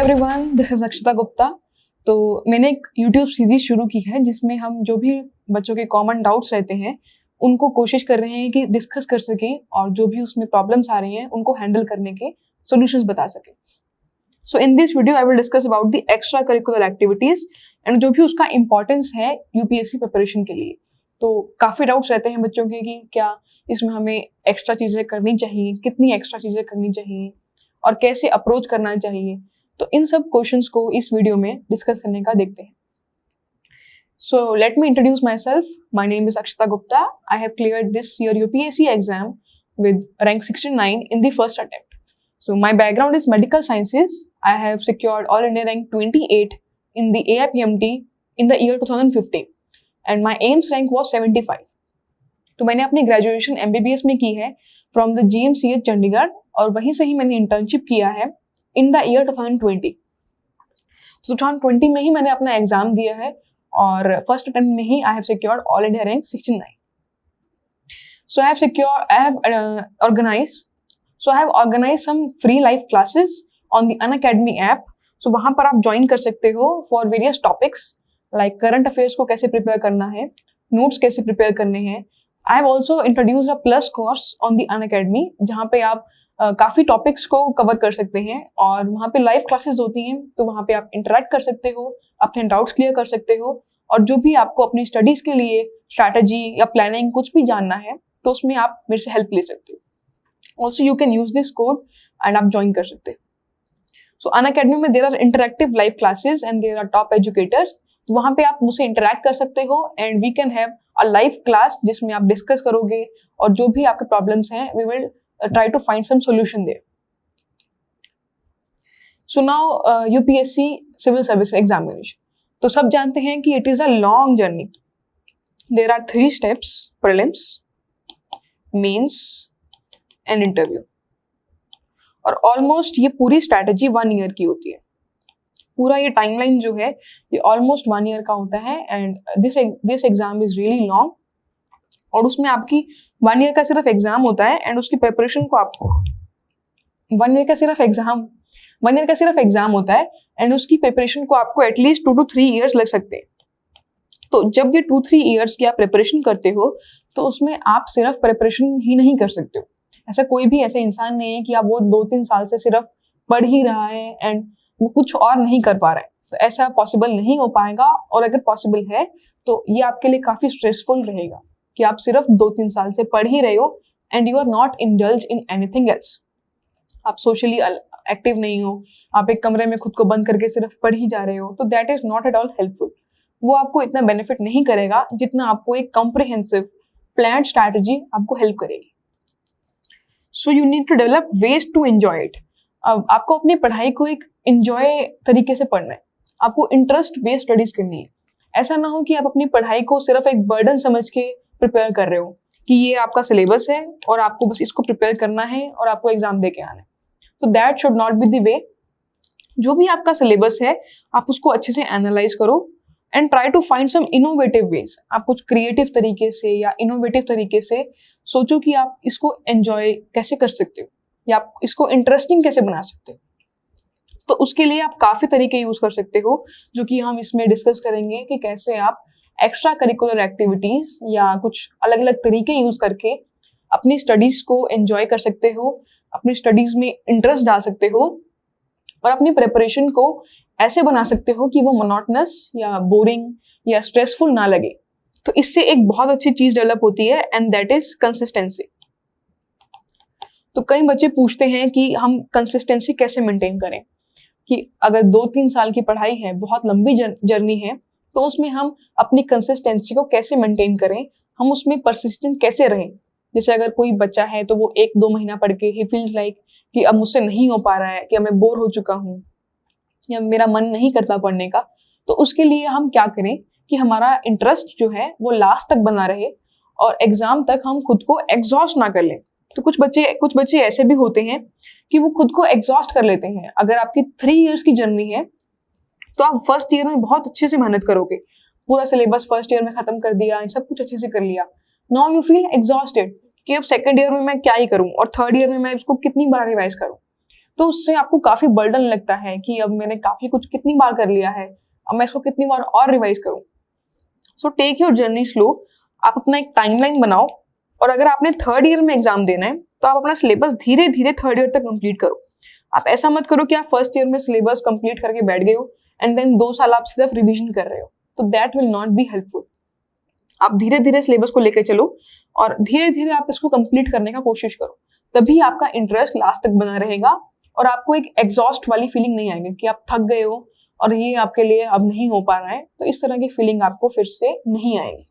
Everyone, this is अक्षता गुप्ता। तो मैंने एक यूट्यूब सीरीज शुरू की है जिसमें हम जो भी बच्चों के कॉमन डाउट्स रहते हैं उनको कोशिश कर रहे हैं कि डिस्कस कर सकें और जो भी उसमें प्रॉब्लम्स आ रही हैं उनको हैंडल करने के सॉल्यूशंस बता सकें। So in this video I will discuss about the extra curricular activities and जो भी उसका इंपॉर्टेंस है यूपीएससी प्रिपरेशन के लिए। तो काफ़ी डाउट्स रहते हैं बच्चों के कि क्या इसमें हमें एक्स्ट्रा चीज़ें करनी चाहिए, कितनी एक्स्ट्रा चीज़ें करनी चाहिए और कैसे अप्रोच करना चाहिए। तो इन सब क्वेश्चंस को इस वीडियो में डिस्कस करने का देखते हैं। So let me introduce my self. My name is Akshata Gupta. I have cleared this year UPSC exam with rank 69 in the first attempt. So my background is medical sciences. I have secured All India rank 28 in the AIPMT in the year 2015 and my AIMS rank was 75. तो मैंने अपनी graduation MBBS में की है from the GMCH Chandigarh और वहीं से ही मैंने इंटर्नशिप किया है इन द ईयर 2020. तो 2020 में ही मैंने अपना एग्जाम दिया है और फर्स्ट अटेम्प्ट में ही I have secured all India rank 69. So I have organized some free live classes on the Unacademy app. So वहाँ पर आप ज्वाइन कर सकते हो for various topics like current affairs को कैसे प्रिपेयर करना है, नोट्स कैसे प्रिपेयर करने हैं. I have also introduced a plus course on the Unacademy जहाँ पे आप काफ़ी टॉपिक्स को कवर कर सकते हैं और वहाँ पे लाइव क्लासेस होती हैं. तो वहाँ पे आप इंटरेक्ट कर सकते हो, अपने डाउट्स क्लियर कर सकते हो और जो भी आपको अपनी स्टडीज़ के लिए स्ट्रैटेजी या प्लानिंग कुछ भी जानना है तो उसमें आप मेरे से हेल्प ले सकते हो. Also you can use this code and आप ज्वाइन कर सकते हो. सो अनअकैडमी में there are interactive live classes and there are top educators. तो वहाँ पे आप मुझसे इंटरेक्ट कर सकते हो and we can have a live class जिसमें आप डिस्कस करोगे और जो भी आपके प्रॉब्लम्स हैं we will try to find some solution there. So now UPSC Civil Service Examination. तो सब जानते हैं कि it is a long journey. There are 3 steps: prelims, mains and interview. और almost ये पूरी strategy 1 year की होती है. पूरा ये timeline जो है ये almost 1 year का होता है and this exam is really long. और उसमें आपकी 1 ईयर का सिर्फ एग्जाम होता है एंड उसकी प्रिपरेशन को आपको 1 ईयर का सिर्फ एग्जाम होता है एंड उसकी प्रिपरेशन को आपको एटलीस्ट 2 to 3 ईयर्स लग सकते हैं. तो जब ये 2-3 ईयर्स की आप प्रिपरेशन करते हो तो उसमें आप सिर्फ प्रिपरेशन ही नहीं कर सकते हो. ऐसा कोई भी ऐसा इंसान नहीं है कि आप वो 2-3 साल से सिर्फ पढ़ ही रहा है एंड वो कुछ और नहीं कर पा रहा है. तो ऐसा पॉसिबल नहीं हो पाएगा और अगर पॉसिबल है तो ये आपके लिए काफ़ी स्ट्रेसफुल रहेगा कि आप सिर्फ 2-3 साल से पढ़ ही रहे हो and you are not indulge in anything else. आप सोशली एक्टिव नहीं हो, आप एक कमरे में खुद को बंद करके सिर्फ पढ़ ही जा रहे हो, तो that is not at all helpful. वो आपको इतना बेनिफिट नहीं करेगा जितना आपको एक कॉम्प्रिहेंसिव प्लान स्ट्रैटेजी आपको हेल्प करेगी. So you need to develop ways to enjoy it. अब आपको अपनी पढ़ाई को एक एंजॉय तरीके से पढ़ना है, आपको इंटरेस्ट बेस्ड स्टडीज करनी है. ऐसा ना हो कि आप अपनी पढ़ाई को सिर्फ एक बर्डन समझ के प्रिपेयर कर रहे हो कि ये आपका सिलेबस है और आपको बस इसको प्रिपेयर करना है और आपको एग्जाम दे के आना है. तो that should not be the way. जो भी आपका सिलेबस है आप उसको अच्छे से एनालाइज करो and try to find some innovative ways. आप कुछ क्रिएटिव तरीके से या इनोवेटिव तरीके से सोचो कि आप इसको एंजॉय कैसे कर सकते हो या आप इसको इंटरेस्टिंग कैसे बना सकते हो. तो उसके लिए आप काफ़ी तरीके यूज कर सकते हो जो कि हम इसमें डिस्कस करेंगे कि कैसे आप एक्स्ट्रा करिकुलर एक्टिविटीज या कुछ अलग अलग तरीके यूज करके अपनी स्टडीज को एंजॉय कर सकते हो, अपनी स्टडीज में इंटरेस्ट डाल सकते हो और अपनी प्रिपरेशन को ऐसे बना सकते हो कि वो मोनोटनस या बोरिंग या स्ट्रेसफुल ना लगे. तो इससे एक बहुत अच्छी चीज डेवलप होती है एंड दैट इज कंसिस्टेंसी. तो कई बच्चे पूछते हैं कि हम कंसिस्टेंसी कैसे मेंटेन करें, कि अगर 2-3 साल की पढ़ाई है, बहुत लंबी जर्नी है, तो उसमें हम अपनी कंसिस्टेंसी को कैसे मेंटेन करें, हम उसमें परसिस्टेंट कैसे रहें. जैसे अगर कोई बच्चा है तो वो 1-2 महीना पढ़ के ही फील्स लाइक कि अब मुझसे नहीं हो पा रहा है, कि अब मैं बोर हो चुका हूँ या मेरा मन नहीं करता पढ़ने का. तो उसके लिए हम क्या करें कि हमारा इंटरेस्ट जो है वो लास्ट तक बना रहे और एग्जाम तक हम खुद को एग्जॉस्ट ना कर लें. तो कुछ बच्चे ऐसे भी होते हैं कि वो खुद को एग्जॉस्ट कर लेते हैं. अगर आपकी 3 ईयर्स की जर्नी है तो आप फर्स्ट ईयर में बहुत अच्छे से मेहनत करोगे, पूरा सिलेबस फर्स्ट ईयर में खत्म कर दिया, सब कुछ अच्छे से कर लिया. नाउ यू फील एग्जॉस्टेड कि अब सेकंड ईयर में मैं क्या ही करूं और थर्ड ईयर में मैं इसको कितनी बार रिवाइज करूं. तो उससे आपको काफी बर्डन लगता है कि अब मैंने काफी कुछ कितनी बार कर लिया है, अब मैं इसको कितनी बार और रिवाइज करूं। So take your journey slow, आप अपना एक टाइमलाइन बनाओ, और अगर आपने थर्ड ईयर में एग्जाम देना है तो आप अपना सिलेबस धीरे धीरे थर्ड ईयर तक कंप्लीट करो। आप ऐसा मत करो कि आप फर्स्ट ईयर में सिलेबस कंप्लीट करके बैठ गए हो एंड देन 2 साल आप सिर्फ रिवीजन कर रहे हो, तो that will not be helpful. आप धीरे धीरे सिलेबस को लेकर चलो और धीरे धीरे आप इसको कंप्लीट करने का कोशिश करो, तभी आपका इंटरेस्ट लास्ट तक बना रहेगा और आपको एक एग्जॉस्ट वाली फीलिंग नहीं आएगी कि आप थक गए हो और ये आपके लिए अब नहीं हो पा रहा है, तो इस तरह की फीलिंग आपको फिर से नहीं आएगी।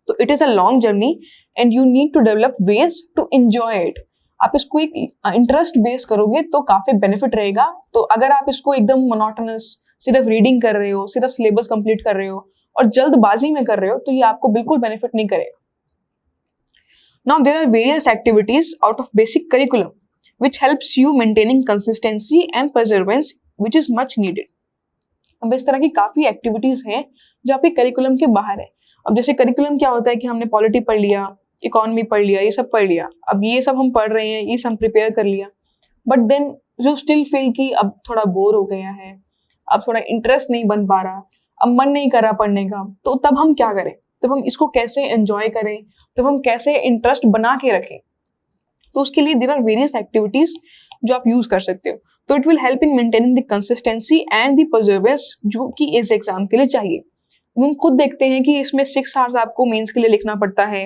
तो it is a long journey and you need to develop ways to enjoy it. आप इसको एक इंटरेस्ट बेस करोगे तो काफी बेनिफिट रहेगा। तो अगर आप इसको एकदम मोनोटोनस सिर्फ रीडिंग कर रहे हो, सिर्फ सिलेबस कंप्लीट कर रहे हो और जल्दबाजी में कर रहे हो, तो ये आपको बिल्कुल बेनिफिट नहीं करेगा। Now there are various activities out of basic curriculum which helps you maintaining consistency and perseverance which is much needed। अब इस तरह की काफी एक्टिविटीज हैं जो आपके करिकुलम के बाहर है। अब जैसे करिकुलम क्या होता है कि हमने पॉलिटी पढ़ लिया, इकोनॉमी पढ़ लिया, ये सब पढ़ लिया, अब ये सब हम पढ़ रहे हैं, ये सब प्रिपेयर कर लिया, बट देन जो स्टिल फील कि अब थोड़ा बोर हो गया है, अब थोड़ा इंटरेस्ट नहीं बन पा रहा, अब मन नहीं कर रहा पढ़ने का, तो तब हम क्या करें, तब हम इसको कैसे एंजॉय करें, तब हम कैसे इंटरेस्ट बना के रखें। तो उसके लिए देयर आर वेरियस एक्टिविटीज जो आप यूज कर सकते हो। तो it will help in maintaining the consistency and the Perseverance जो कि इस एग्जाम के लिए चाहिए। हम खुद देखते हैं कि इसमें 6 आवर्स आपको मेंस के लिए लिखना पड़ता है,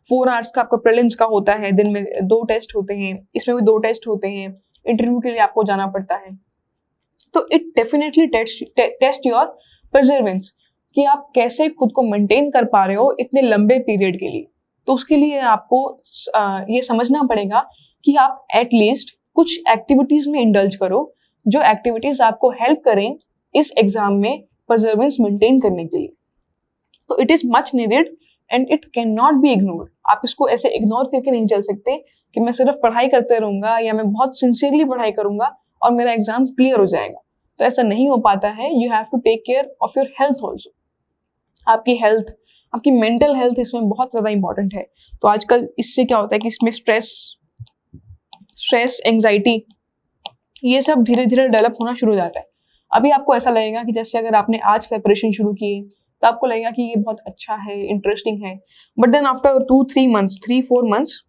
4 आवर्स का आपका प्रीलिम्स का होता है, दिन में 2 टेस्ट होते हैं, इसमें भी 2 टेस्ट होते हैं, इंटरव्यू के लिए आपको जाना पड़ता है। तो it definitely test your perseverance कि आप कैसे खुद को मेंटेन कर पा रहे हो इतने लंबे पीरियड के लिए। तो उसके लिए आपको ये समझना पड़ेगा कि आप एटलीस्ट कुछ एक्टिविटीज में इंडल्ज करो जो एक्टिविटीज आपको हेल्प करें इस एग्जाम में परसेवरेंस मेंटेन करने के लिए। तो it is much needed and it can not be ignored. आप इसको ऐसे इग्नोर करके नहीं चल सकते कि मैं सिर्फ पढ़ाई करते रहूंगा या मैं बहुत सिंसियरली पढ़ाई करूंगा और मेरा एग्जाम क्लियर हो जाएगा, तो ऐसा नहीं हो पाता है। You have to take care of your health also. आपकी हेल्थ, आपकी मेंटल हेल्थ इसमें बहुत ज्यादा इंपॉर्टेंट है। तो आजकल इससे क्या होता है कि इसमें स्ट्रेस एंजाइटी ये सब धीरे धीरे डेवलप होना शुरू हो जाता है। अभी आपको ऐसा लगेगा कि जैसे अगर आपने आज प्रिपरेशन शुरू की है तो आपको लगेगा कि ये बहुत अच्छा है, इंटरेस्टिंग है, बट देन आफ्टर 3-4 मंथ्स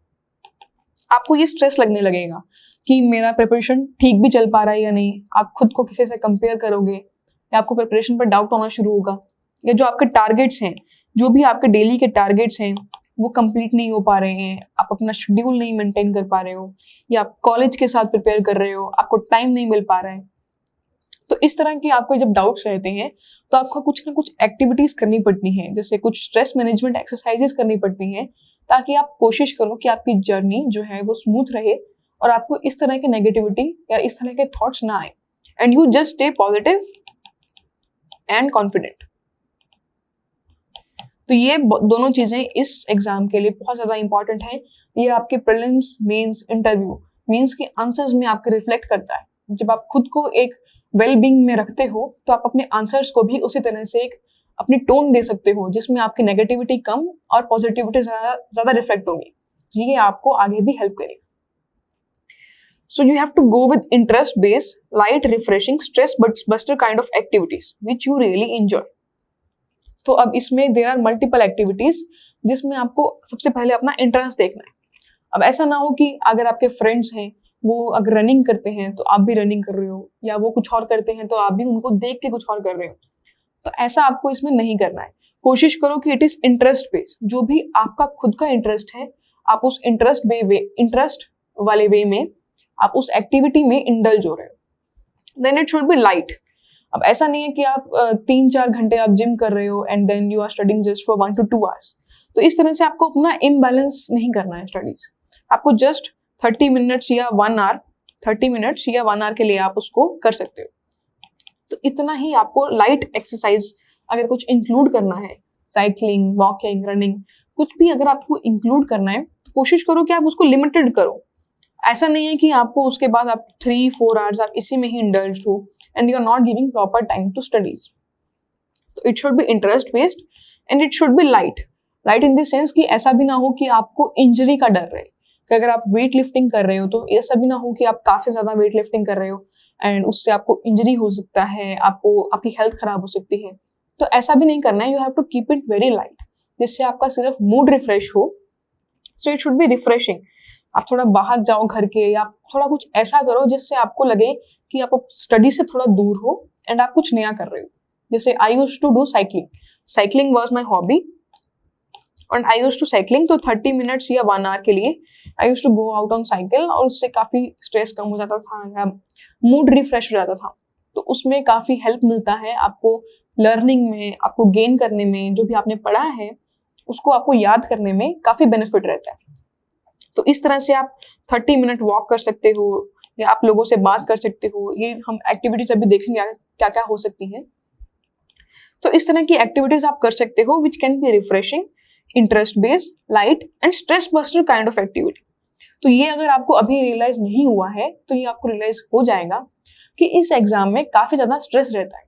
आपको ये स्ट्रेस लगने लगेगा कि मेरा प्रिपरेशन ठीक भी चल पा रहा है या नहीं। आप खुद को किसी से कंपेयर करोगे या आपको प्रिपरेशन पर डाउट होना शुरू होगा, या जो आपके टारगेट्स हैं, जो भी आपके डेली के टारगेट्स हैं वो कंप्लीट नहीं हो पा रहे हैं, आप अपना शेड्यूल नहीं मेंटेन कर पा रहे हो, या आप कॉलेज के साथ प्रिपेयर कर रहे हो, आपको टाइम नहीं मिल पा रहा है। तो इस तरह के आपको जब डाउट्स रहते हैं तो आपको कुछ ना कुछ एक्टिविटीज करनी पड़ती हैं, जैसे कुछ स्ट्रेस मैनेजमेंट एक्सरसाइजेस करनी पड़ती हैं, ताकि आप कोशिश करो कि आपकी जर्नी जो है वो स्मूथ रहे और आपको इस तरह की नेगेटिविटी या इस तरह के थॉट्स ना आए, and you just stay positive and confident. तो ये दोनों चीजें इस एग्जाम के लिए बहुत ज्यादा इंपॉर्टेंट है। ये आपके प्रीलिम्स, मेंस, इंटरव्यू, मीन्स के आंसर्स में आपके रिफ्लेक्ट करता है। जब आप खुद को एक वेल बीइंग में रखते हो तो आप अपने आंसर्स को भी उसी तरह से एक अपनी टोन दे सकते हो जिसमें आपकी नेगेटिविटी कम और पॉजिटिविटी ज्यादा रिफ्लेक्ट होगी। ये आपको आगे भी हेल्प करेगा। So you have to go with interest based, light, refreshing, stress buster kind of activities which you really enjoy। तो अब इसमें there are multiple activities जिसमें आपको सबसे पहले अपना इंटरेस्ट देखना है। अब ऐसा ना हो कि अगर आपके फ्रेंड्स हैं वो अगर रनिंग करते हैं तो आप भी रनिंग कर रहे हो, या वो कुछ और करते हैं तो आप भी उनको देख के कुछ और कर रहे हो। तो ऐसा आपको इसमें नहीं करना है। कोशिश करो कि इट इज इंटरेस्ट बेस्ड, जो भी आपका खुद का इंटरेस्ट है आप उस इंटरेस्ट वाले वे में आप उस एक्टिविटी में इंडल्ज हो रहे हो। Then it should be light. अब ऐसा नहीं है कि आप 3-4 घंटे आप जिम कर रहे हो and then you are studying just for 1 to 2 hours। तो इस तरह से आपको अपना इम्बैलेंस नहीं करना है स्टडीज। आपको जस्ट 30 मिनट्स या 1 hour, 30 मिनट्स या 1 hour के लिए आप उसको कर सकते हो। तो इतना ही आपको लाइट एक्सरसाइज अगर कुछ इंक्लूड करना है, साइकिलिंग, वॉकिंग, रनिंग, कुछ भी अगर आपको इंक्लूड करना है तो कोशिश करो कि आप उसको लिमिटेड करो। ऐसा नहीं है कि आपको उसके बाद आप 3-4 hours आप इसी में ही इंडल्ज हो and you are not giving proper time to studies. तो it should be interest based and it should be light in the sense कि ऐसा भी ना हो कि आपको इंजरी का डर रहे, कि अगर आप वेट लिफ्टिंग कर रहे हो तो ऐसा भी ना हो कि आप काफ़ी ज़्यादा वेट लिफ्टिंग कर रहे हो एंड उससे आपको इंजरी हो सकता है, आपको आपकी हेल्थ खराब हो सकती है। तो ऐसा भी नहीं करना है, you have to keep it very light, जिससे आपका सिर्फ मूड रिफ्रेश हो। So it should be refreshing. आप थोड़ा बाहर जाओ घर के, या थोड़ा कुछ ऐसा करो जिससे आपको लगे कि आप स्टडी से थोड़ा दूर हो एंड आप कुछ नया कर रहे हो। जैसे I used to do cycling, cycling was my hobby and I used to cycling, तो 30 मिनट्स या 1 आवर के लिए I used to go out on cycle, और उससे काफ़ी स्ट्रेस कम हो जाता था, मूड रिफ्रेश हो जाता था। तो उसमें काफ़ी हेल्प मिलता है आपको लर्निंग में, आपको गेन करने में, जो भी आपने पढ़ा है उसको आपको याद करने में काफ़ी बेनिफिट रहता है। तो इस तरह से आप 30 मिनट वॉक कर सकते हो, या आप लोगों से बात कर सकते हो। ये हम एक्टिविटीज अभी देखेंगे क्या क्या हो सकती हैं। तो इस तरह की एक्टिविटीज आप कर सकते हो which can be refreshing, interest based, light and stress buster kind of activity. तो ये अगर आपको अभी रियलाइज नहीं हुआ है तो ये आपको रियलाइज हो जाएगा कि इस एग्जाम में काफी ज्यादा स्ट्रेस रहता है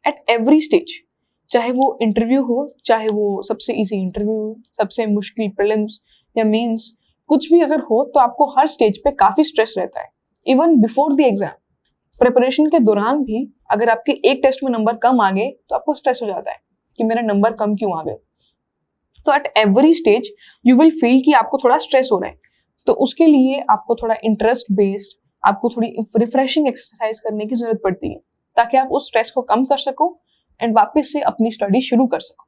एट एवरी स्टेज, चाहे वो इंटरव्यू हो, चाहे वो सबसे इजी इंटरव्यू, सबसे मुश्किल प्रीलिम्स या मेंस, कुछ भी अगर हो तो आपको हर स्टेज पे काफी स्ट्रेस रहता है। Even before the exam, preparation के दौरान भी अगर आपके एक टेस्ट में नंबर कम आ गए तो आपको स्ट्रेस हो जाता है कि मेरे नंबर कम क्यों आ गए। तो at every stage you will feel कि आपको थोड़ा स्ट्रेस हो रहा है। तो उसके लिए आपको थोड़ा इंटरेस्ट बेस्ड, आपको थोड़ी रिफ्रेशिंग एक्सरसाइज करने की जरूरत पड़ती है, ताकि आप उस स्ट्रेस को कम कर सको एंड वापस से अपनी स्टडी शुरू कर सको।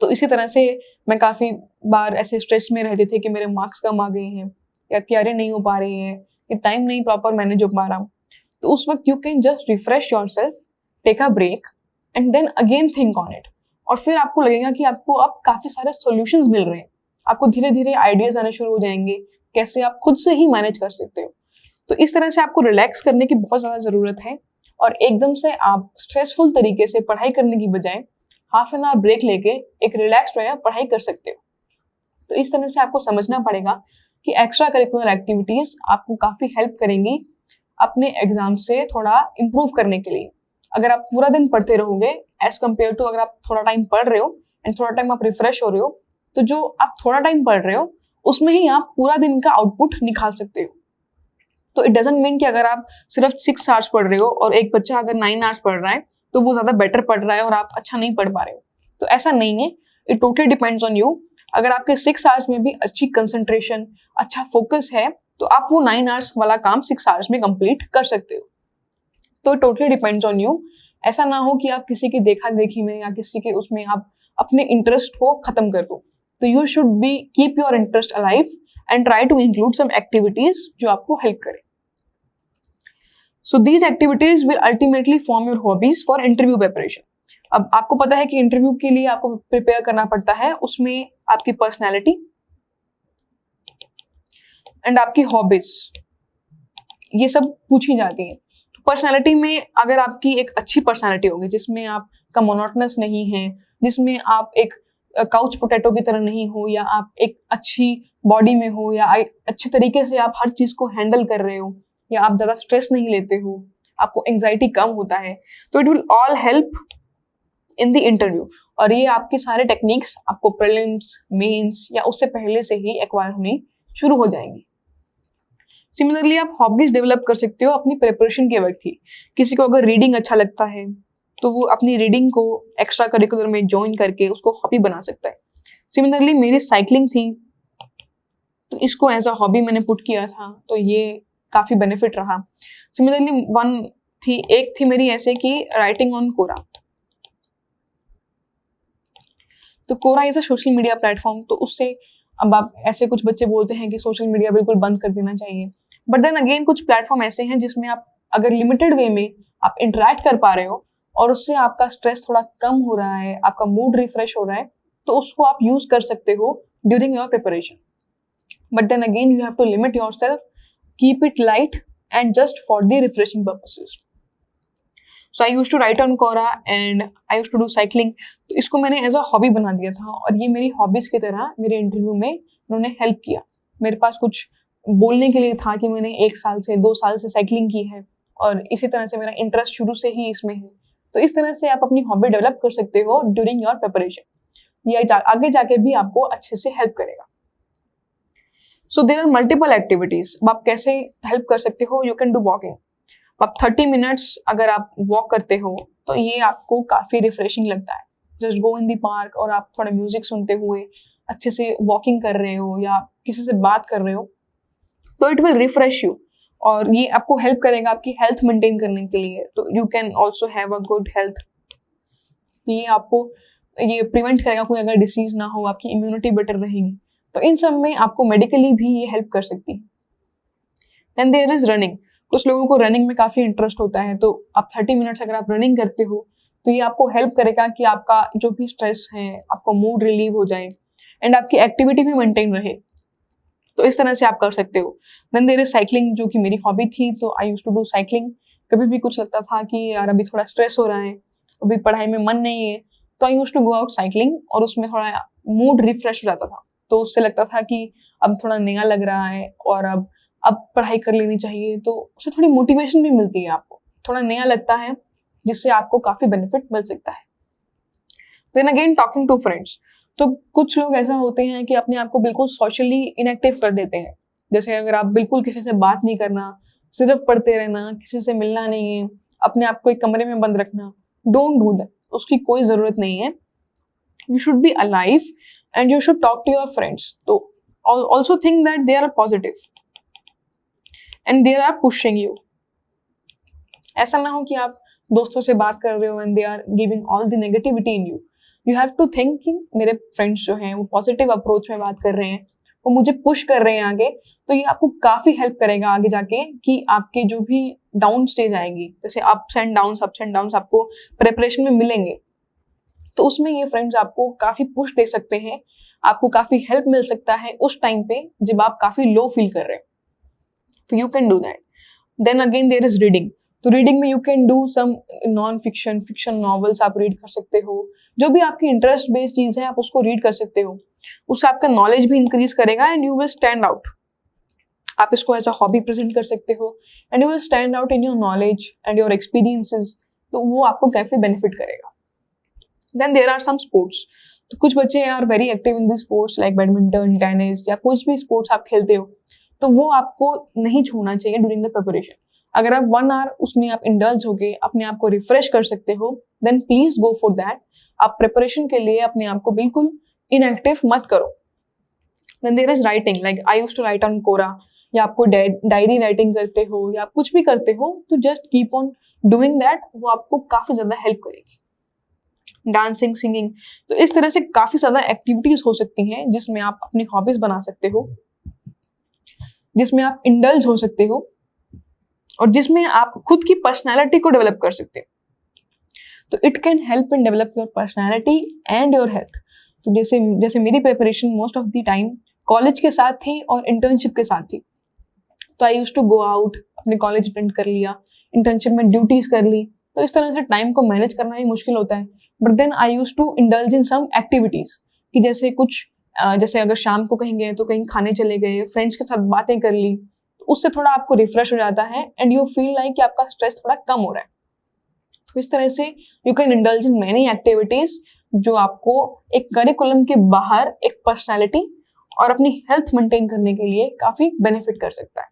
तो इसी तरह से मैं काफ़ी बार ऐसे स्ट्रेस में रहते थे कि मेरे मार्क्स कम आ गए हैं, या तैयारी नहीं हो पा रही है, या टाइम नहीं प्रॉपर मैनेज हो पा रहा। तो उस वक्त you can just refresh yourself, take a break and then again think on it. और फिर आपको लगेगा कि आपको अब काफ़ी सारे सॉल्यूशंस मिल रहे हैं, आपको धीरे धीरे आइडियाज आने शुरू हो जाएंगे कैसे आप खुद से ही मैनेज कर सकते हो। तो इस तरह से आपको रिलैक्स करने की बहुत ज़्यादा ज़रूरत है, और एकदम से आप स्ट्रेसफुल तरीके से पढ़ाई करने की बजाय हाफ एन आवर ब्रेक लेके एक रिलैक्स वे में पढ़ाई कर सकते हो। तो इस तरह से आपको समझना पड़ेगा कि एक्स्ट्रा करिकुलर एक्टिविटीज आपको काफ़ी हेल्प करेंगी अपने एग्जाम से थोड़ा इम्प्रूव करने के लिए। अगर आप पूरा दिन पढ़ते रहोगे एज कम्पेयर टू अगर आप थोड़ा टाइम पढ़ रहे हो एंड थोड़ा टाइम आप रिफ्रेश हो रहे हो, तो जो आप थोड़ा टाइम पढ़ रहे हो उसमें ही आप पूरा दिन का आउटपुट निकाल सकते हो। तो इट डजंट मीन कि अगर आप सिर्फ 6 आवर्स पढ़ रहे हो और एक बच्चा अगर 9 आवर्स पढ़ रहा है तो वो ज़्यादा बेटर पढ़ रहा है और आप अच्छा नहीं पढ़ पा रहे हो। तो ऐसा नहीं है, it totally depends on you. अगर आपके 6 आवर्स में भी अच्छी कंसंट्रेशन, अच्छा फोकस है, तो आप वो 9 आवर्स वाला काम 6 आवर्स में कंप्लीट कर सकते हो। तो टोटली डिपेंड्स ऑन यू। ऐसा ना हो कि आप किसी की देखा देखी में या किसी के उसमें आप अपने इंटरेस्ट को खत्म कर दो। तो you should be keep your interest alive and try to include some activities जो आपको हेल्प करें। So these activities will ultimately form your hobbies for interview preparation. अब आपको पता है कि इंटरव्यू के लिए आपको प्रिपेयर करना पड़ता है, उसमें आपकी पर्सनैलिटी एंड आपकी हॉबीज ये सब पूछी जाती है। तो पर्सनैलिटी में अगर आपकी एक अच्छी पर्सनैलिटी होगी जिसमें आपका मोनोटनस नहीं है, जिसमें आप एक काउच पोटैटो की तरह नहीं हो, या आप एक अच्छी बॉडी में हो, या अच्छे तरीके से आप हर चीज को हैंडल कर रहे हो, या आप ज़्यादा स्ट्रेस नहीं लेते हो, आपको एंग्जाइटी कम होता है, तो it will all help in the interview. और ये आपके सारे टेक्निक्स आपको प्रीलिम्स, मेंस या उससे पहले से ही एक्वायर होनी शुरू हो जाएंगी। सिमिलरली आप हॉबीज डेवलप कर सकते हो अपनी प्रिपरेशन के वक्त ही। किसी को अगर रीडिंग अच्छा लगता है तो वो अपनी रीडिंग को एक्स्ट्रा करिकुलर में ज्वाइन करके उसको हॉबी बना सकता है। सिमिलरली मेरी साइकिलिंग थी, तो इसको एज अ हॉबी मैंने पुट किया था, तो ये काफ़ी बेनिफिट रहा। सिमिलरली एक थी मेरी ऐसे कि राइटिंग ऑन कोरा। तो Quora is a social media platform, तो उससे अब आप ऐसे कुछ बच्चे बोलते हैं कि सोशल मीडिया बिल्कुल बंद कर देना चाहिए, बट देन अगेन कुछ प्लेटफॉर्म ऐसे हैं जिसमें आप अगर लिमिटेड वे में आप इंटरेक्ट कर पा रहे हो और उससे आपका स्ट्रेस थोड़ा कम हो रहा है, आपका मूड रिफ्रेश हो रहा है, तो उसको आप यूज कर सकते हो during your preparation. But then again you have to limit yourself, keep it light and just for the refreshing purposes. So I use to write on Quora and I use to do cycling. तो इसको मैंने as a hobby बना दिया था, और ये मेरी hobbies की तरह मेरे इंटरव्यू में उन्होंने हेल्प किया। मेरे पास कुछ बोलने के लिए था कि मैंने 1 साल से 2 साल से साइकिलिंग की है, और इसी तरह से मेरा इंटरेस्ट शुरू से ही इसमें है। तो इस तरह से आप अपनी हॉबी डेवलप कर सकते हो ड्यूरिंग योर प्रिपरेशन। ये आगे जाके भी आपको अच्छे से हेल्प करेगा। So there are multiple activities. अब आप कैसे हेल्प कर सकते हो? You can do walking. आप 30 मिनट्स अगर आप वॉक करते हो तो ये आपको काफ़ी रिफ्रेशिंग लगता है। जस्ट गो इन दी पार्क और आप थोड़ा म्यूजिक सुनते हुए अच्छे से वॉकिंग कर रहे हो या किसी से बात कर रहे हो, तो इट विल रिफ्रेश यू और ये आपको हेल्प करेगा आपकी हेल्थ मेंटेन करने के लिए। तो you can also have a good health. ये आपको ये प्रिवेंट करेगा कोई अगर डिसीज ना हो, आपकी इम्यूनिटी बेटर रहेगी। तो इन सब में आपको मेडिकली भी ये हेल्प कर सकती है। Then there is running. कुछ लोगों को रनिंग में काफ़ी इंटरेस्ट होता है, तो आप 30 मिनट्स अगर आप रनिंग करते हो तो ये आपको हेल्प करेगा कि आपका जो भी स्ट्रेस है, आपका मूड रिलीव हो जाए एंड आपकी एक्टिविटी भी मेंटेन रहे। तो इस तरह से आप कर सकते हो। देन देयर इज साइकिलिंग, जो कि मेरी हॉबी थी, तो I used to do cycling. कभी भी कुछ लगता था कि यार अभी थोड़ा स्ट्रेस हो रहा है, अभी पढ़ाई में मन नहीं है, तो I used to go out cycling और उसमें थोड़ा मूड रिफ्रेश हो जाता था। तो उससे लगता था कि अब थोड़ा नया लग रहा है और अब पढ़ाई कर लेनी चाहिए, तो उससे थोड़ी मोटिवेशन भी मिलती है आपको, थोड़ा नया लगता है, जिससे आपको काफ़ी बेनिफिट मिल सकता है। Then again talking to friends. तो कुछ लोग ऐसा होते हैं कि अपने आप को बिल्कुल सोशली इनएक्टिव कर देते हैं। जैसे अगर आप बिल्कुल किसी से बात नहीं करना, सिर्फ पढ़ते रहना, किसी से मिलना नहीं है, अपने आप को एक कमरे में बंद रखना, डोंट डू दैट। उसकी कोई ज़रूरत नहीं है। You should be alive and you should talk to your friends. तो also think that they are positive and they are pushing you. ऐसा ना हो कि आप दोस्तों से बात कर रहे हो and they are giving all the negativity in you. You have to think कि मेरे फ्रेंड्स जो हैं वो पॉजिटिव अप्रोच में बात कर रहे हैं, वो मुझे पुश कर रहे हैं आगे, तो ये आपको काफ़ी हेल्प करेगा आगे जाके कि आपके जो भी डाउन स्टेज आएंगी, जैसे अप्स एंड डाउन्स आपको प्रिपरेशन में मिलेंगे, तो उसमें ये फ्रेंड्स आपको काफ़ी पुश दे सकते हैं, आपको काफ़ी हेल्प मिल सकता है उस टाइम पे जब आप काफ़ी लो फील कर रहे हैं। तो you can do that. Then again there is reading. तो रीडिंग में you can do some non fiction, fiction novels आप रीड कर सकते हो। जो भी आपकी इंटरेस्ट बेस्ड चीज़ है आप उसको रीड कर सकते हो। उससे आपका नॉलेज भी इंक्रीज करेगा and you will stand out. आप इसको एज अ हॉबी प्रेजेंट कर सकते हो and you will stand out in your knowledge and your experiences. तो वो आपको काफ़ी बेनिफिट करेगा। Then there are some sports. तो कुछ बच्चे are very active in the sports like badminton, tennis या कुछ भी स्पोर्ट्स आप खेलते हो, तो वो आपको नहीं छोड़ना चाहिए ड्यूरिंग द प्रिपरेशन। अगर आप 1 आवर उसमें आप इंडल्ज होके अपने आप को रिफ्रेश कर सकते हो, then please go for that. आप प्रिपरेशन के लिए अपने आप को बिल्कुल इनएक्टिव मत करो। Then there is writing, like I used to write on Quora, या आपको डायरी राइटिंग करते हो या कुछ भी करते हो, तो just keep on doing that, वो आपको काफ़ी ज़्यादा हेल्प करेगी। डांसिंग, सिंगिंग, तो इस तरह से काफ़ी ज़्यादा एक्टिविटीज़ हो सकती हैं जिसमें आप अपनी हॉबीज़ बना सकते हो, जिसमें आप इंडल्ज हो सकते हो और जिसमें आप खुद की पर्सनैलिटी को डेवलप कर सकते हो। तो it can help in develop your personality and your health. तो जैसे मेरी preparation most of the time college के साथ थी और इंटर्नशिप के साथ थी। तो I used to go out, अपने कॉलेज अटेंड कर लिया, इंटर्नशिप में ड्यूटीज कर ली, तो इस तरह से टाइम को मैनेज करना ही मुश्किल होता है। But then I used to indulge in some activities, कि जैसे कुछ जैसे अगर शाम को कहीं गए तो कहीं खाने चले गए, फ्रेंड्स के साथ बातें कर ली, तो उससे थोड़ा आपको रिफ्रेश हो जाता है एंड यू फील लाइक कि आपका स्ट्रेस थोड़ा कम हो रहा है। तो इस तरह से you can indulge in many activities जो आपको एक करिकुलम के बाहर एक पर्सनैलिटी और अपनी हेल्थ मेंटेन करने के लिए काफी बेनिफिट कर सकता है।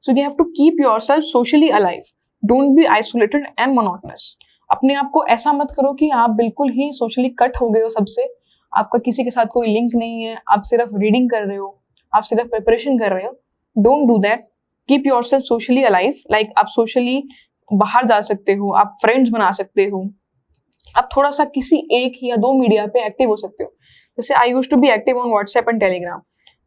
So you have to keep yourself socially alive, don't be isolated and monotonous. अपने आप को ऐसा मत करो कि आप बिल्कुल ही सोशली कट हो गए हो सबसे, आपका किसी के साथ कोई लिंक नहीं है, आप सिर्फ रीडिंग कर रहे हो, आप सिर्फ प्रिपरेशन कर रहे हो। Don't do that. Keep yourself socially alive, like आप सोशली बाहर जा सकते हो, आप फ्रेंड्स बना सकते हो, आप थोड़ा सा किसी एक या दो मीडिया पे एक्टिव हो सकते हो। जैसे I used to be active on WhatsApp and Telegram,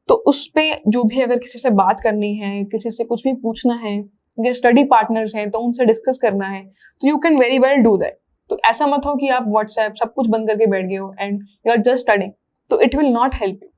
तो उस पे जो भी अगर किसी से बात करनी है, किसी से कुछ भी पूछना है, या स्टडी पार्टनर्स हैं तो उनसे डिस्कस करना है, तो you can very well do that. तो ऐसा मत हो कि आप व्हाट्सएप सब कुछ बंद करके बैठ गए हो and you are just studying, तो it will not help you.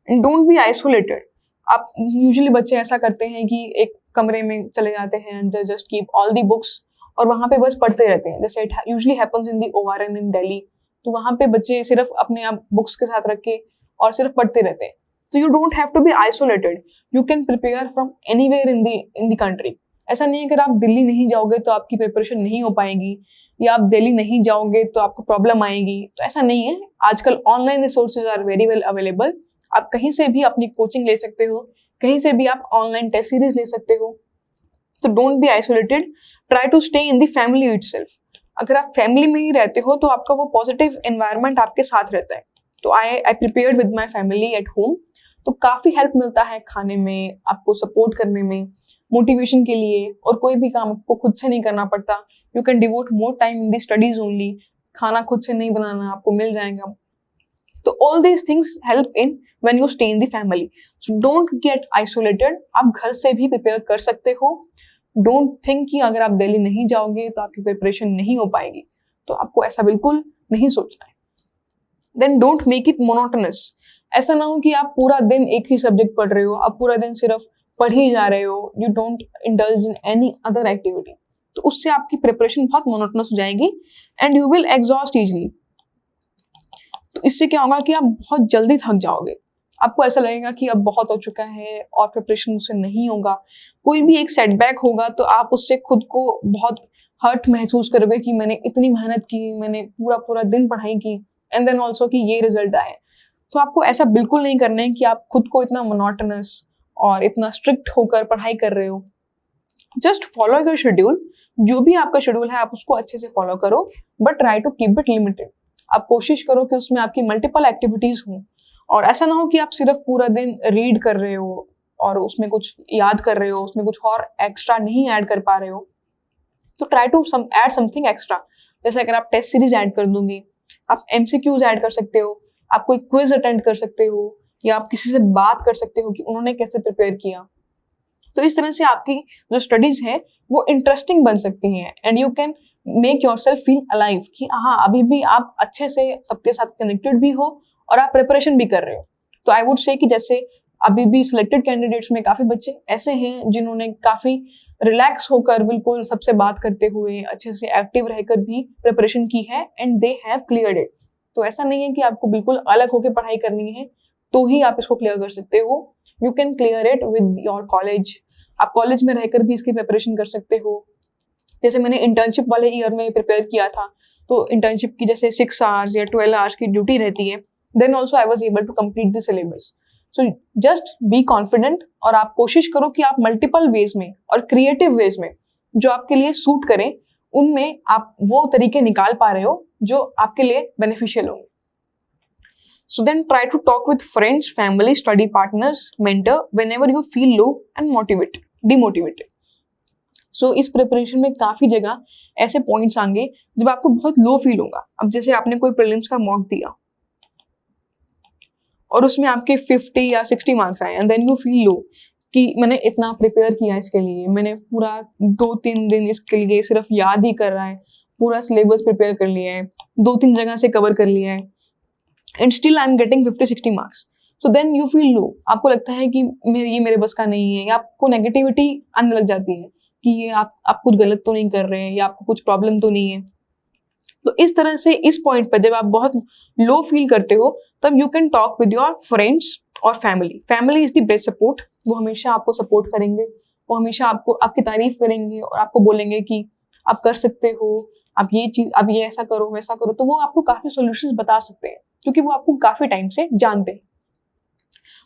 And don't be isolated. आप यूजुअली बच्चे ऐसा करते हैं कि एक कमरे में चले जाते हैं and just keep all the books और वहाँ पे बस पढ़ते रहते हैं, जैसे it usually happens in the ORN इन दिल्ली। तो वहाँ पे बच्चे सिर्फ अपने आप बुक्स के साथ रख के और सिर्फ पढ़ते रहते हैं। तो you don't have to be isolated, you can prepare from anywhere in the country. ऐसा नहीं है कि आप दिल्ली नहीं जाओगे तो आपकी प्रिपरेशन नहीं हो पाएगी, या आप दिल्ली नहीं जाओगे तो आपको प्रॉब्लम आएगी, तो ऐसा नहीं है। आजकल online resources are very well available, आप कहीं से भी अपनी कोचिंग ले सकते हो, कहीं से भी आप ऑनलाइन टेस्ट सीरीज ले सकते हो। तो don't be isolated, try to stay in the family itself. अगर आप फैमिली में ही रहते हो तो आपका वो पॉजिटिव एनवायरनमेंट आपके साथ रहता है। तो आई prepared with my family at home, तो काफ़ी हेल्प मिलता है खाने में, आपको सपोर्ट करने में, मोटिवेशन के लिए, और कोई भी काम आपको खुद से नहीं करना पड़ता। You can devote more time in the studies only, खाना खुद से नहीं बनाना, आपको मिल जाएगा। तो all these things help in when you stay in the family. So don't get isolated, आप घर से भी प्रिपेयर कर सकते हो। डोंट थिंक कि अगर आप दिल्ली नहीं जाओगे तो आपकी प्रिपरेशन नहीं हो पाएगी, तो आपको ऐसा बिल्कुल नहीं सोचना है। Then don't make it monotonous, ऐसा ना हो कि आप पूरा दिन एक ही सब्जेक्ट पढ़ रहे हो, आप पूरा दिन सिर्फ पढ़ ही जा रहे हो, you don't indulge in any other activity, तो उससे आपकी प्रिपरेशन बहुत मोनोटोनस हो जाएगी and you will exhaust easily. तो इससे क्या होगा कि आप बहुत जल्दी थक जाओगे, आपको ऐसा लगेगा कि अब बहुत हो चुका है और प्रिपरेशन मुझसे नहीं होगा। कोई भी एक सेटबैक होगा तो आप उससे खुद को बहुत हर्ट महसूस करोगे कि मैंने इतनी मेहनत की, मैंने पूरा पूरा दिन पढ़ाई की, एंड देन ऑल्सो कि ये रिजल्ट आए। तो आपको ऐसा बिल्कुल नहीं करना है कि आप खुद को इतना मोनोटोनस और इतना स्ट्रिक्ट होकर पढ़ाई कर रहे हो। जस्ट फॉलो योर शेड्यूल, जो भी आपका शेड्यूल है आप उसको अच्छे से फॉलो करो, but try to keep it limited. आप कोशिश करो कि उसमें आपकी मल्टीपल एक्टिविटीज हों, और ऐसा ना हो कि आप सिर्फ पूरा दिन रीड कर रहे हो और उसमें कुछ याद कर रहे हो, उसमें कुछ और एक्स्ट्रा नहीं ऐड कर पा रहे हो। तो try to add something extra. जैसे अगर आप टेस्ट सीरीज ऐड कर दोगे, आप MCQs ऐड कर सकते हो, आप कोई क्विज अटेंड कर सकते हो, या आप किसी से बात कर सकते हो कि उन्होंने कैसे प्रिपेयर किया। तो इस तरह से आपकी जो स्टडीज है वो इंटरेस्टिंग बन सकती हैं, and you can make yourself feel alive कि हाँ अभी भी आप अच्छे से सबके साथ कनेक्टेड भी हो और आप प्रिपरेशन भी कर रहे हो। तो आई वुड से कि जैसे अभी भी सिलेक्टेड कैंडिडेट्स में काफ़ी बच्चे ऐसे हैं जिन्होंने काफ़ी रिलैक्स होकर बिल्कुल सबसे बात करते हुए अच्छे से एक्टिव रहकर भी प्रिपरेशन की है, and they have cleared it. तो ऐसा नहीं है कि आपको बिल्कुल अलग होकर पढ़ाई करनी है तो ही आप इसको क्लियर कर सकते हो। You can clear it with your college, आप कॉलेज में रहकर भी इसकी प्रिपरेशन कर सकते हो। जैसे मैंने इंटर्नशिप वाले ईयर में प्रिपेयर किया था, तो इंटर्नशिप की जैसे 6 आवर्स या 12 आवर्स की ड्यूटी रहती है, then also I was able to complete the syllabus. So just be confident, और आप कोशिश करो कि आप मल्टीपल वेज में और क्रिएटिव वेज में जो आपके लिए सूट करें, उनमें आप वो तरीके निकाल पा रहे हो जो आपके लिए बेनिफिशियल होंगे। So then try to talk with friends, family, study partners, mentor whenever you feel low and demotivated. So इस प्रिपरेशन में काफ़ी जगह ऐसे पॉइंट्स आएंगे जब आपको बहुत लो फील होगा। अब जैसे आपने कोई प्रीलिम्स का मॉक दिया और उसमें आपके 50 या 60 मार्क्स आए, and then you feel low कि मैंने इतना प्रिपेयर किया इसके लिए, मैंने पूरा 2-3 दिन इसके लिए सिर्फ याद ही कर रहा है, पूरा सिलेबस प्रिपेयर कर लिया है, 2-3 जगह से कवर कर लिया है, and still I am getting 50-60 marks. So then you feel low, आपको लगता है कि ये मेरे बस का नहीं है, या आपको नेगेटिविटी आने लग जाती है कि ये आप कुछ गलत तो नहीं कर रहे हैं, या आपको कुछ प्रॉब्लम तो नहीं है। तो इस तरह से इस पॉइंट पर जब आप बहुत लो फील करते हो, तब you can talk with your friends और family. Family is the best support, वो हमेशा आपको सपोर्ट करेंगे, वो हमेशा आपकी तारीफ करेंगे और आपको बोलेंगे कि आप कर सकते हो, आप ये चीज, आप ये ऐसा करो वैसा करो। तो वो आपको काफी सॉल्यूशंस बता सकते हैं क्योंकि वो आपको काफी टाइम से जानते हैं।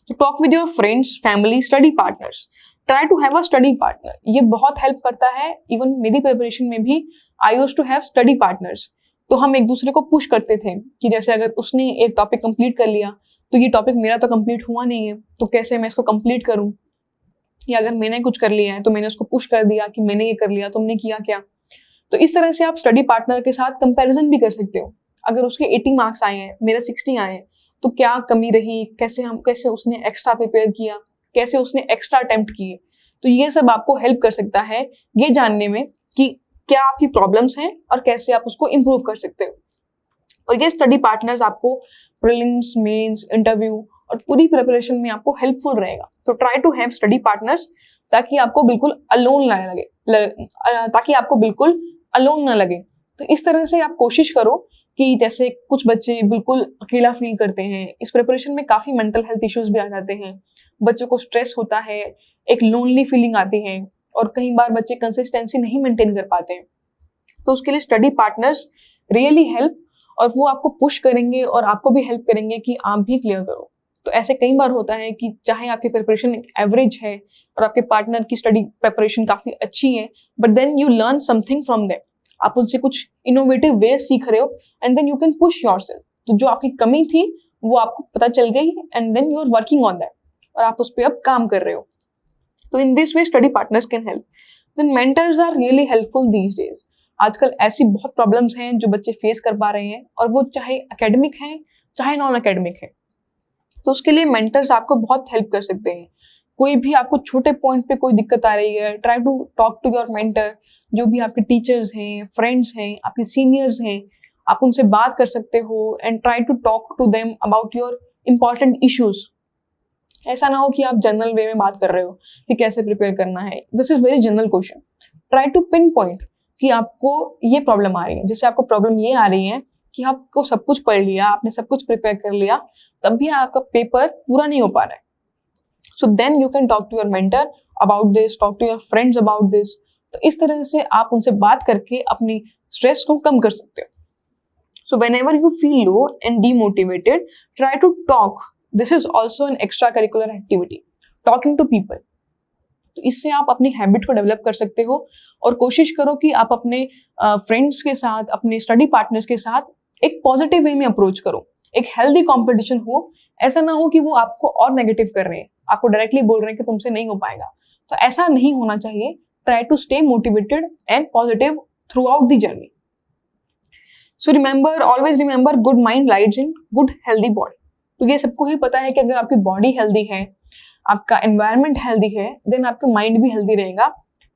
तो talk with your friends, family, study partners, try to have a study partner. ये बहुत हेल्प करता है। इवन मेरी प्रिपरेशन में भी I used to have study partners. तो हम एक दूसरे को पुश करते थे कि जैसे अगर उसने एक टॉपिक कंप्लीट कर लिया तो ये टॉपिक मेरा तो कंप्लीट हुआ नहीं है, तो कैसे मैं इसको कंप्लीट करूं, या अगर मैंने कुछ कर लिया है तो मैंने उसको पुश कर दिया कि मैंने ये कर लिया, तुमने किया क्या। तो इस तरह से आप स्टडी पार्टनर के साथ कंपैरिजन भी कर सकते हो। अगर उसके 80 मार्क्स आए हैं, मेरे 60 आए हैं, तो क्या कमी रही, कैसे उसने एक्स्ट्रा प्रिपेयर किया, कैसे उसने एक्स्ट्रा अटेम्प्ट किए। तो ये सब आपको हेल्प कर सकता है ये जानने में कि क्या आपकी प्रॉब्लम्स हैं और कैसे आप उसको इम्प्रूव कर सकते हो। और ये स्टडी पार्टनर्स आपको प्रीलिम्स, मेंस, इंटरव्यू और पूरी प्रिपरेशन में आपको हेल्पफुल रहेगा। तो try to have study partners ताकि आपको बिल्कुल अलोन ना लगे। तो इस तरह से आप कोशिश करो कि जैसे कुछ बच्चे बिल्कुल अकेला फील करते हैं, इस प्रिपरेशन में काफ़ी मेंटल हेल्थ इश्यूज भी आ जाते हैं, बच्चों को स्ट्रेस होता है, एक लोनली फीलिंग आती है, और कई बार बच्चे कंसिस्टेंसी नहीं मेंटेन कर पाते हैं। तो उसके लिए स्टडी पार्टनर्स रियली हेल्प, और वो आपको पुश करेंगे और आपको भी हेल्प करेंगे कि आप भी क्लियर करो। तो ऐसे कई बार होता है कि चाहे आपकी प्रिपरेशन एवरेज है और आपके पार्टनर की स्टडी प्रिपरेशन काफी अच्छी है, but then you learn something from them, आप उनसे कुछ इनोवेटिव वे सीख रहे हो and then you can push yourself. तो जो आपकी कमी थी वो आपको पता चल गई and then you are working on that और आप उस पर अब काम कर रहे हो। तो in this way study partners can help. Then mentors are really helpful these days. आजकल ऐसी बहुत प्रॉब्लम्स हैं जो बच्चे फेस कर पा रहे हैं, और वो चाहे एकेडमिक हैं चाहे नॉन एकेडमिक है। तो उसके लिए मेंटर्स आपको बहुत हेल्प कर सकते हैं। कोई भी आपको छोटे पॉइंट पे कोई दिक्कत आ रही है, try to talk to your mentor. जो भी आपके टीचर्स हैं, फ्रेंड्स हैं, आपके सीनियर्स हैं, आप उनसे बात कर सकते हो and try to talk to them about your important issues. ऐसा ना हो कि आप जनरल वे में बात कर रहे हो कि कैसे प्रिपेयर करना है। This is very general question. Try to pinpoint कि आपको ये प्रॉब्लम आ रही है। जैसे आपको प्रॉब्लम ये आ रही है कि आपको सब कुछ पढ़ लिया, आपने सब कुछ प्रिपेयर कर लिया, तब भी आपका पेपर पूरा नहीं हो पा रहा है। So then you can talk to your mentor about this, talk to your friends about this. तो इस तरह से आप उनसे बात करके अपनी स्ट्रेस को कम कर सकते हो। सो whenever you feel low and demotivated, try to talk. This is also an extracurricular activity. Talking to people. तो इससे आप अपनी हैबिट को डेवलप कर सकते हो और कोशिश करो कि आप अपने फ्रेंड्स के साथ, अपने स्टडी पार्टनर्स के साथ एक पॉजिटिव वे में अप्रोच करो। एक हेल्दी कॉम्पिटिशन हो। ऐसा ना हो कि वो आपको और नेगेटिव कर रहे हैं, आपको डायरेक्टली बोल रहे हैं कि तुमसे नहीं हो पाएगा। तो ऐसा नहीं होना चाहिए। Try to stay motivated and positive throughout the journey. So remember, always remember, good mind lies in good healthy body. तो ये सबको ही पता है कि अगर आपकी बॉडी हेल्दी है, आपका एनवायरनमेंट हेल्दी है, देन आपका माइंड भी हेल्दी रहेगा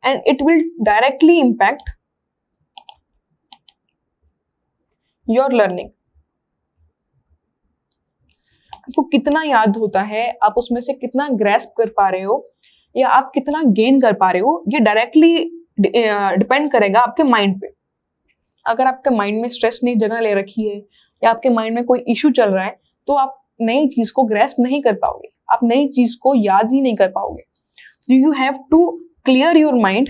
and it will directly impact your learning. आपको कितना याद होता है, आप उसमें से कितना ग्रैस्प कर पा रहे हो या आप कितना गेन कर पा रहे हो, ये डायरेक्टली डिपेंड करेगा आपके माइंड पे। अगर आपके माइंड में स्ट्रेस ने जगह ले रखी है या आपके माइंड में कोई इशू चल रहा है, तो आप नई चीज को ग्रैस्प नहीं कर पाओगे, आप नई चीज को याद ही नहीं कर पाओगे। You have to clear your mind,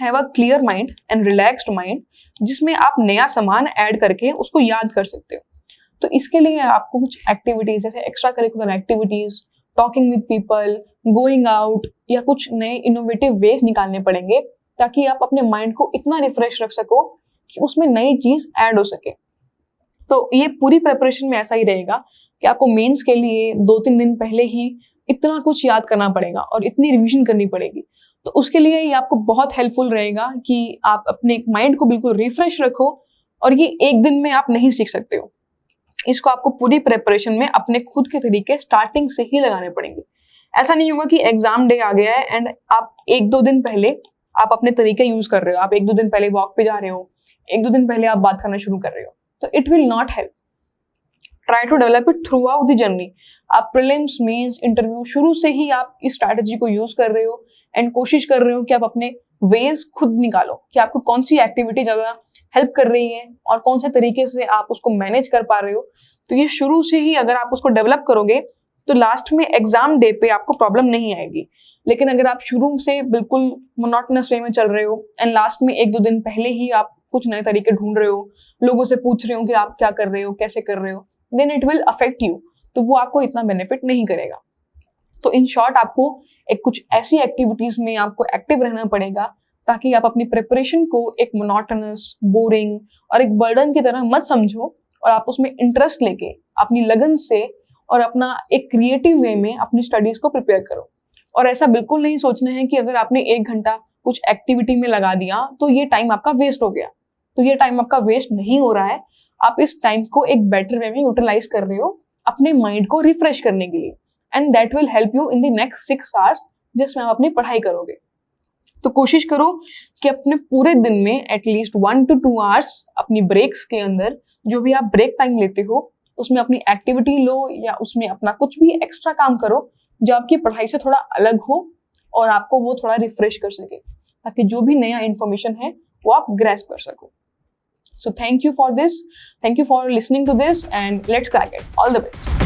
have a clear mind and relaxed mind, जिसमें आप नया सामान ऐड करके उसको याद कर सकते हो। तो इसके लिए आपको कुछ एक्टिविटीज जैसे extra curricular activities, talking with people, going out या कुछ नए इनोवेटिव वेज निकालने पड़ेंगे, ताकि आप अपने माइंड को इतना रिफ्रेश रख सको कि उसमें नई चीज ऐड हो सके। तो ये पूरी प्रिपरेशन में ऐसा ही रहेगा कि आपको मेंस के लिए 2-3 दिन पहले ही इतना कुछ याद करना पड़ेगा और इतनी रिवीजन करनी पड़ेगी। तो उसके लिए ये आपको बहुत हेल्पफुल रहेगा कि आप अपने माइंड को बिल्कुल रिफ्रेश रखो, और ये एक दिन में आप नहीं सीख सकते हो। इसको आपको पूरी प्रिपरेशन में अपने खुद के तरीके स्टार्टिंग से ही लगाने पड़ेंगे। ऐसा नहीं होगा कि एग्जाम डे आ गया है एंड आप 1-2 दिन पहले आप अपने तरीके यूज कर रहे हो, आप 1-2 दिन पहले वॉक पे जा रहे हो, 1-2 दिन पहले आप बात करना शुरू कर रहे हो, तो it will not help. Try to develop it throughout the journey. आप प्रीलिम्स, मेंस, इंटरव्यू शुरू से ही आप इस स्ट्रैटेजी को यूज कर रहे हो एंड कोशिश कर रहे हो कि आप अपने वेज खुद निकालो कि आपको कौन सी एक्टिविटी ज्यादा हेल्प कर रही है और कौन से तरीके से आप उसको मैनेज कर पा रहे हो। तो ये शुरू से ही अगर आप उसको डेवलप करोगे तो लास्ट में एग्जाम डे पे आपको प्रॉब्लम नहीं आएगी। लेकिन अगर आप शुरू से बिल्कुल मोनोटोनस वे में चल रहे हो एंड लास्ट में 1-2 दिन पहले ही आप कुछ नए तरीके ढूंढ रहे हो, लोगों से पूछ रहे हो कि आप क्या कर रहे हो, कैसे कर रहे हो, then it will affect you. तो वो आपको इतना बेनिफिट नहीं करेगा। तो इन शॉर्ट आपको एक कुछ ऐसी एक्टिविटीज में आपको एक्टिव रहना पड़ेगा ताकि आप अपनी प्रिपरेशन को एक मोनोटोनस, बोरिंग और एक बर्डन की तरह मत समझो, और आप उसमें इंटरेस्ट लेके अपनी लगन से और अपना एक क्रिएटिव वे में अपनी स्टडीज को प्रिपेयर करो। और ऐसा बिल्कुल नहीं सोचना है कि अगर आपने 1 घंटा कुछ एक्टिविटी में लगा दिया तो ये टाइम आपका वेस्ट हो गया। तो ये टाइम आपका वेस्ट नहीं हो रहा है, आप इस टाइम को एक बेटर वे में यूटिलाइज कर रहे हो अपने माइंड को रिफ्रेश करने के लिए, and that will help you in the next 6 hours जिसमें आप अपनी पढ़ाई करोगे। तो कोशिश करो कि अपने पूरे दिन में एटलीस्ट 1 to 2 आवर्स अपनी ब्रेक्स के अंदर, जो भी आप ब्रेक टाइम लेते हो, उसमें अपनी एक्टिविटी लो या उसमें अपना कुछ भी एक्स्ट्रा काम करो जो आपकी पढ़ाई से थोड़ा अलग हो और आपको वो थोड़ा रिफ्रेश कर सके, ताकि जो भी नया इन्फॉर्मेशन है वो आप ग्रैस्प कर सको। So thank you for this. Thank you for listening to this, and let's crack it. All the best.